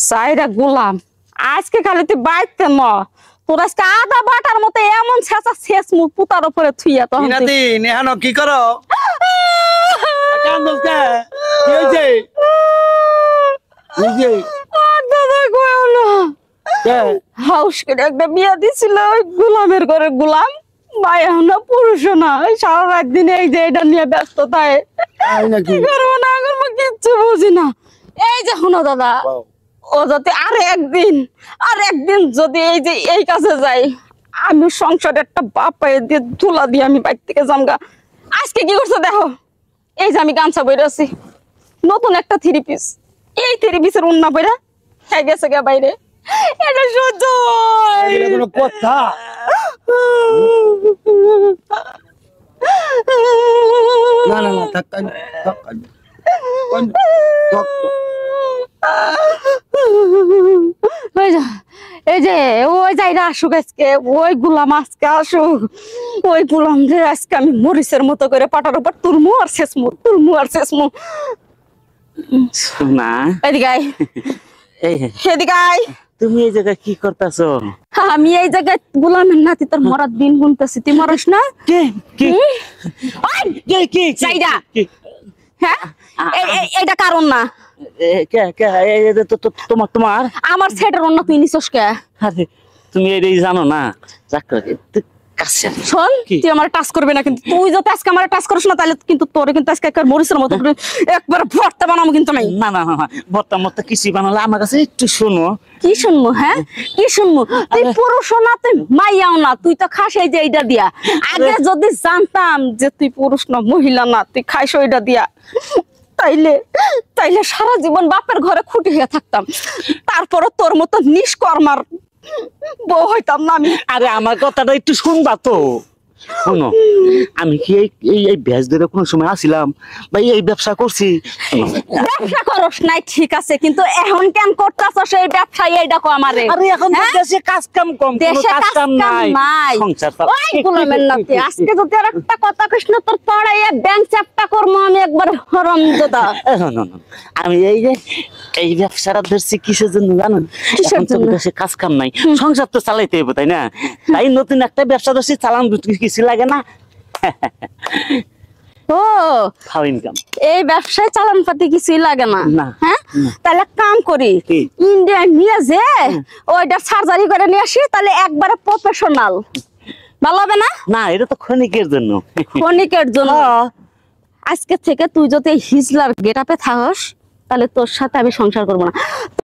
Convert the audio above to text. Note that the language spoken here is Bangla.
সাইরা গোলাম আজকে খালি তুই বাইতে ন তোর আজকে আধা বাটার মতো এমন ছেঁচা শেষ মুখ পুতার উপরে থুইয়া তখন ইনাতি নেহানো কি করো কান্দস কে কি হইছে বুঝি দাদা কইও না কে হাউস করে একটা বিয়া দিছিল ওই গোলামের ঘরে গোলাম ভাই না পুরুষ না ওই সারা রাত দিন এই যে এটা নিয়ে ব্যস্ত তাই আই নাকি কি করবো না করবো কিচ্ছু বুঝি না এই যে শুনো দাদা ও যাতে আর একদিন যদি এই যে এই কাছে যাই আমি সংসারে একটা বাপায় দিয়ে ধুলা দিয়ে আমি বাইর থেকে জামগা আজকে কি করছো দেখো এই যে আমি গামছা বইরে আছি নতুন একটা থ্রি পিস এই থ্রি পিসের উন্না বইরা খাই গেছে গা বাইরে এটা সহ্য হয়। এটা কোনো কথা না না না থাক থাক এই যে ওই যাইরা আসুক আজকে ওই গুলাম আজকে আসুক ওই গুলাম যে আজকে আমি মরিচের মতো করে পাটার উপর তুলমু আর শেষমু সোনা এদিকে আয় এদিকে আয় তুমি এই জায়গায় কি করতেছো? আমি এই জায়গায় গোলামের নাতি তোর মরার দিন গুনতেছি তুই মরস না কে কি কে কি যাইরা হ্যাঁ এটা কারণ না কে কে তোমার তোমার আমার সেটার অন্য তুই নিছস কে আরে তুমি এই জানো না চাকরি কাছে শোন তুই আমার টাচ করবে না কিন্তু তুই যদি আজকে আমার টাচ করিস না তাহলে কিন্তু তোরে কিন্তু আজকে একবার মরিচের মতো করে একবার ভর্তা বানাবো কিন্তু আমি না না না ভর্তা মর্তা কিছুই বানালে আমার কাছে একটু শোনো কি শুনবো হ্যাঁ কি শুনবো তুই পুরুষ না তুই মাইয়াও না তুই তো খাস এই যে এইটা দিয়া আগে যদি জানতাম যে তুই পুরুষ না মহিলা না তুই খাইস ওইটা দিয়া তাইলে সারা জীবন বাপের ঘরে খুঁটি হয়ে থাকতাম তারপরে তোর মতো নিষ্কর্মার বউ হইতাম না আমি আরে আমার কথাটা একটু শুনবা তো শোনো আমি কি এই ভেজ ধরে কোনো সময় আসিলাম ভাই এই ব্যবসা করছি ব্যবসা করস নাই ঠিক আছে কিন্তু এখন কেন করতেছস এই ব্যবসা এই দেখো আমারে আরে এখন তো দেশে কাজ কাম কম কোনো কাজ কাম নাই সংসার ওই গোলামের নাতি আজকে যদি আর একটা কথা কৃষ্ণ তোর পড়াইয়া ব্যাংক চাপটা করবো আমি একবার হরমজাদা আমি এই যে এই ব্যবসাটা ধরছি কিসের জন্য জানেন কিসের জন্য দেশে কাজ কাম নাই সংসার তো চালাইতে হবে তাই না তাই নতুন একটা ব্যবসা ধরছি চালান কিছু লাগে না ও হাউ ইনকাম এই ব্যবসায় চালান পাতি কিছুই লাগে না না হ্যাঁ তাহলে কাম করি ইন্ডিয়া নিয়ে যে ওইটা সার্জারি করে নিয়ে আসি তাহলে একবারে প্রফেশনাল ভালো হবে না না এটা তো ক্ষণিকের জন্য ক্ষণিকের জন্য আজকে থেকে তুই যদি হিজলার গেটআপে থাকস তাহলে তোর সাথে আমি সংসার করবো না